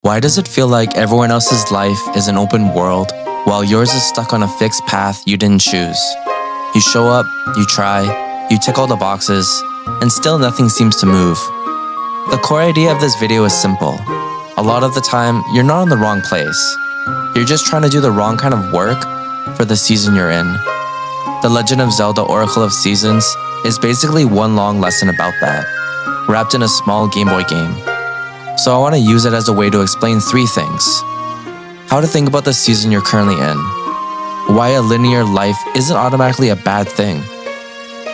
Why does it feel like everyone else's life is an open world while yours is stuck on a fixed path you didn't choose? You show up, you try, you tick all the boxes, and still nothing seems to move. The core idea of this video is simple. A lot of the time, you're not in the wrong place. You're just trying to do the wrong kind of work for the season you're in. The Legend of Zelda Oracle of Seasons is basically one long lesson about that, wrapped in a small Game Boy game. So I want to use it as a way to explain 3 things. How to think about the season you're currently in. Why a linear life isn't automatically a bad thing.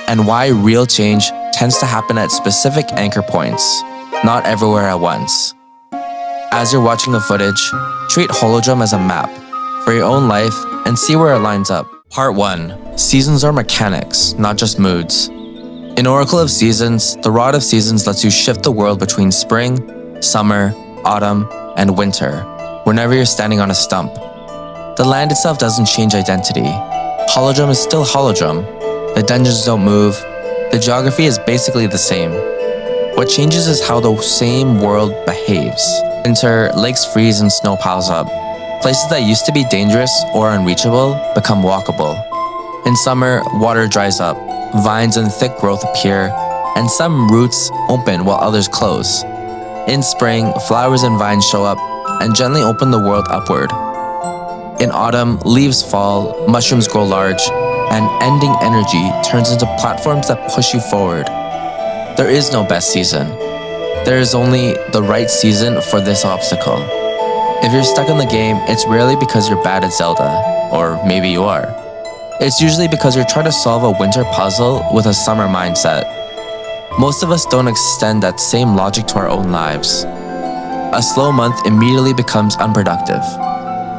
And why real change tends to happen at specific anchor points, not everywhere at once. As you're watching the footage, treat Holodrum as a map for your own life and see where it lines up. Part 1. Seasons are mechanics, not just moods. In Oracle of Seasons, the Rod of Seasons lets you shift the world between spring, summer, autumn, and winter, whenever you're standing on a stump. The land itself doesn't change identity. Holodrum is still Holodrum. The dungeons don't move. The geography is basically the same. What changes is how the same world behaves. Winter, lakes freeze and snow piles up. Places that used to be dangerous or unreachable become walkable. In summer, water dries up, vines and thick growth appear, and some roots open while others close. In spring, flowers and vines show up and gently open the world upward. In autumn, leaves fall, mushrooms grow large, and ending energy turns into platforms that push you forward. There is no best season. There is only the right season for this obstacle. If you're stuck in the game, it's rarely because you're bad at Zelda, or maybe you are. It's usually because you're trying to solve a winter puzzle with a summer mindset. Most of us don't extend that same logic to our own lives. A slow month immediately becomes unproductive.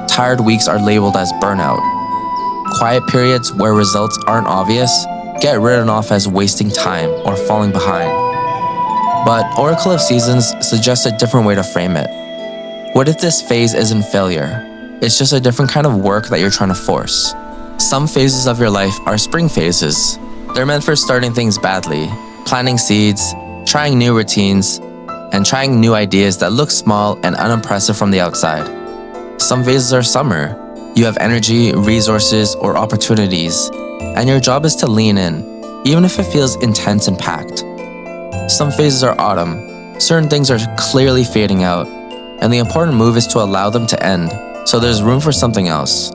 Tired weeks are labeled as burnout. Quiet periods where results aren't obvious get written off as wasting time or falling behind. But Oracle of Seasons suggests a different way to frame it. What if this phase isn't failure? It's just a different kind of work that you're trying to force. Some phases of your life are spring phases. They're meant for starting things badly, planting seeds, trying new routines, and trying new ideas that look small and unimpressive from the outside. Some phases are summer. You have energy, resources, or opportunities, and your job is to lean in, even if it feels intense and packed. Some phases are autumn. Certain things are clearly fading out, and the important move is to allow them to end, so there's room for something else.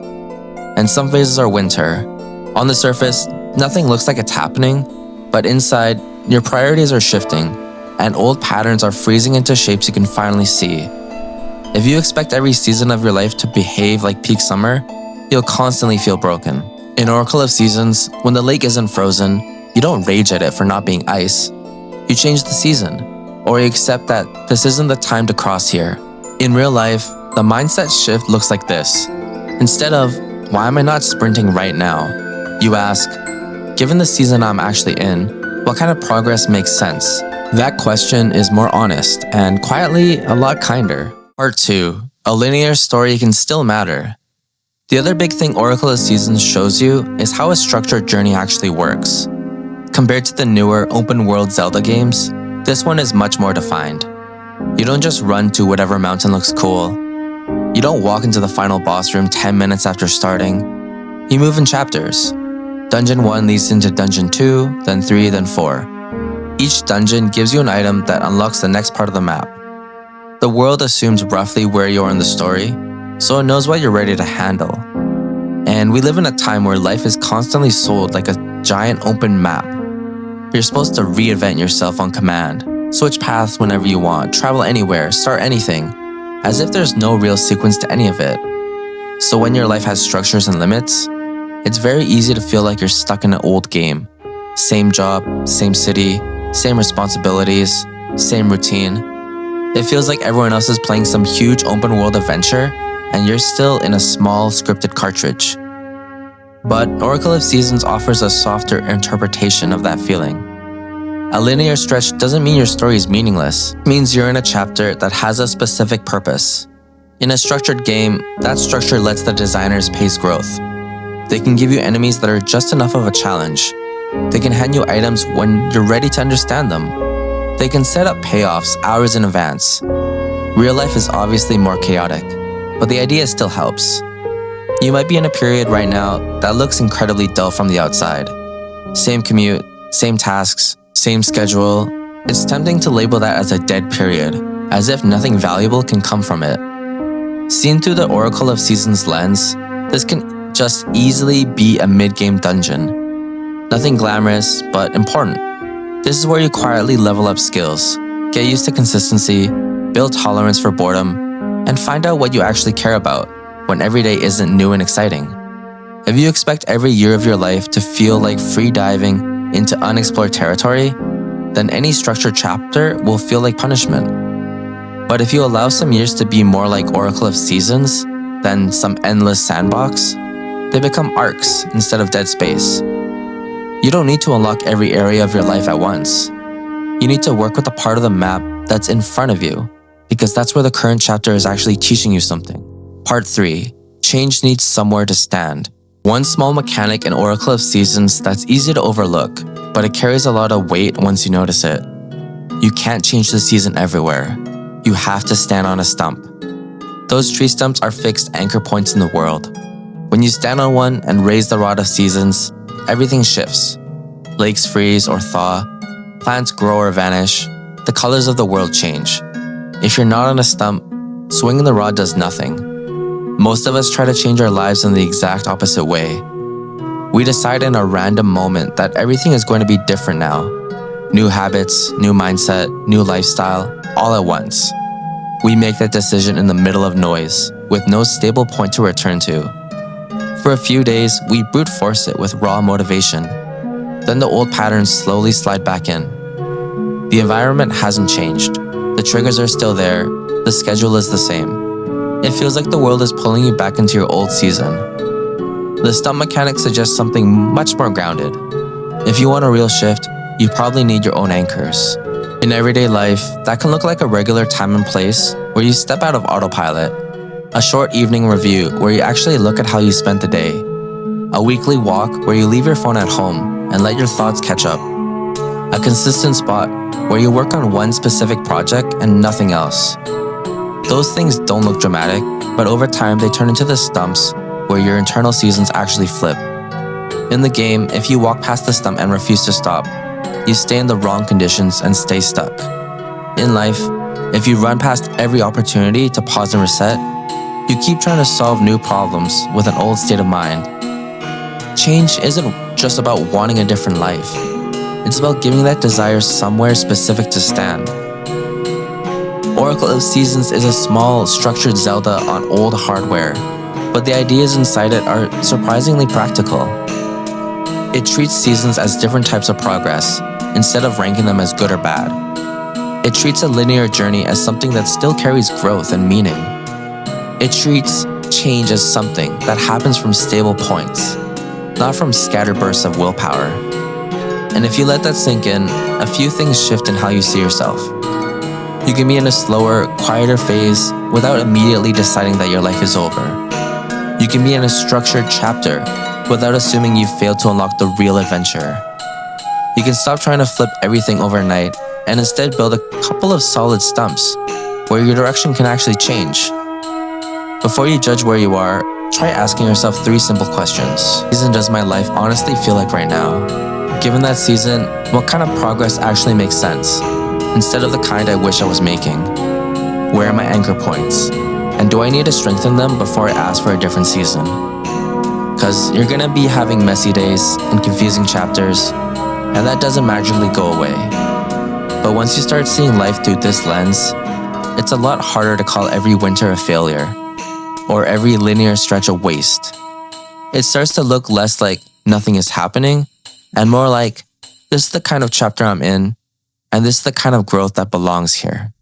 And some phases are winter. On the surface, nothing looks like it's happening, but inside, your priorities are shifting, and old patterns are freezing into shapes you can finally see. If you expect every season of your life to behave like peak summer, you'll constantly feel broken. In Oracle of Seasons, when the lake isn't frozen, you don't rage at it for not being ice. You change the season, or you accept that this isn't the time to cross here. In real life, the mindset shift looks like this. Instead of, why am I not sprinting right now? You ask, given the season I'm actually in, what kind of progress makes sense? That question is more honest and quietly a lot kinder. Part 2. A linear story can still matter. The other big thing Oracle of Seasons shows you is how a structured journey actually works. Compared to the newer open-world Zelda games, this one is much more defined. You don't just run to whatever mountain looks cool. You don't walk into the final boss room 10 minutes after starting. You move in chapters. Dungeon 1 leads into Dungeon 2, then 3, then 4. Each dungeon gives you an item that unlocks the next part of the map. The world assumes roughly where you are in the story, so it knows what you're ready to handle. And we live in a time where life is constantly sold like a giant open map. You're supposed to reinvent yourself on command, switch paths whenever you want, travel anywhere, start anything, as if there's no real sequence to any of it. So when your life has structures and limits, it's very easy to feel like you're stuck in an old game. Same job, same city, same responsibilities, same routine. It feels like everyone else is playing some huge open world adventure and you're still in a small scripted cartridge. But Oracle of Seasons offers a softer interpretation of that feeling. A linear stretch doesn't mean your story is meaningless. It means you're in a chapter that has a specific purpose. In a structured game, that structure lets the designers pace growth. They can give you enemies that are just enough of a challenge. They can hand you items when you're ready to understand them. They can set up payoffs hours in advance. Real life is obviously more chaotic, but the idea still helps. You might be in a period right now that looks incredibly dull from the outside. Same commute, same tasks, same schedule. It's tempting to label that as a dead period, as if nothing valuable can come from it. Seen through the Oracle of Seasons lens, this can just easily be a mid-game dungeon. Nothing glamorous, but important. This is where you quietly level up skills, get used to consistency, build tolerance for boredom, and find out what you actually care about when every day isn't new and exciting. If you expect every year of your life to feel like free diving into unexplored territory, then any structured chapter will feel like punishment. But if you allow some years to be more like Oracle of Seasons than some endless sandbox, they become arcs instead of dead space. You don't need to unlock every area of your life at once. You need to work with the part of the map that's in front of you, because that's where the current chapter is actually teaching you something. Part 3. Change needs somewhere to stand. One small mechanic in Oracle of Seasons that's easy to overlook, but it carries a lot of weight once you notice it. You can't change the season everywhere. You have to stand on a stump. Those tree stumps are fixed anchor points in the world. When you stand on one and raise the Rod of Seasons, everything shifts. Lakes freeze or thaw, plants grow or vanish, the colors of the world change. If you're not on a stump, swinging the rod does nothing. Most of us try to change our lives in the exact opposite way. We decide in a random moment that everything is going to be different now. New habits, new mindset, new lifestyle, all at once. We make that decision in the middle of noise, with no stable point to return to. For a few days, we brute force it with raw motivation. Then the old patterns slowly slide back in. The environment hasn't changed. The triggers are still there. The schedule is the same. It feels like the world is pulling you back into your old season. The stump mechanic suggests something much more grounded. If you want a real shift, you probably need your own anchors. In everyday life, that can look like a regular time and place where you step out of autopilot, a short evening review where you actually look at how you spent the day, a weekly walk where you leave your phone at home and let your thoughts catch up, a consistent spot where you work on one specific project and nothing else. Those things don't look dramatic, but over time they turn into the stumps where your internal seasons actually flip. In the game, if you walk past the stump and refuse to stop, you stay in the wrong conditions and stay stuck. In life, if you run past every opportunity to pause and reset, you keep trying to solve new problems with an old state of mind. Change isn't just about wanting a different life. It's about giving that desire somewhere specific to stand. Oracle of Seasons is a small, structured Zelda on old hardware, but the ideas inside it are surprisingly practical. It treats seasons as different types of progress, instead of ranking them as good or bad. It treats a linear journey as something that still carries growth and meaning. It treats change as something that happens from stable points, not from scattered bursts of willpower. And if you let that sink in, a few things shift in how you see yourself. You can be in a slower, quieter phase without immediately deciding that your life is over. You can be in a structured chapter without assuming you failed to unlock the real adventure. You can stop trying to flip everything overnight and instead build a couple of solid stumps where your direction can actually change. Before you judge where you are, try asking yourself 3 simple questions. What season does my life honestly feel like right now? Given that season, what kind of progress actually makes sense, instead of the kind I wish I was making? Where are my anchor points? And do I need to strengthen them before I ask for a different season? Because you're gonna be having messy days and confusing chapters, and that doesn't magically go away. But once you start seeing life through this lens, it's a lot harder to call every winter a failure, or every linear stretch a waste. It starts to look less like nothing is happening, and more like, this is the kind of chapter I'm in, and this is the kind of growth that belongs here.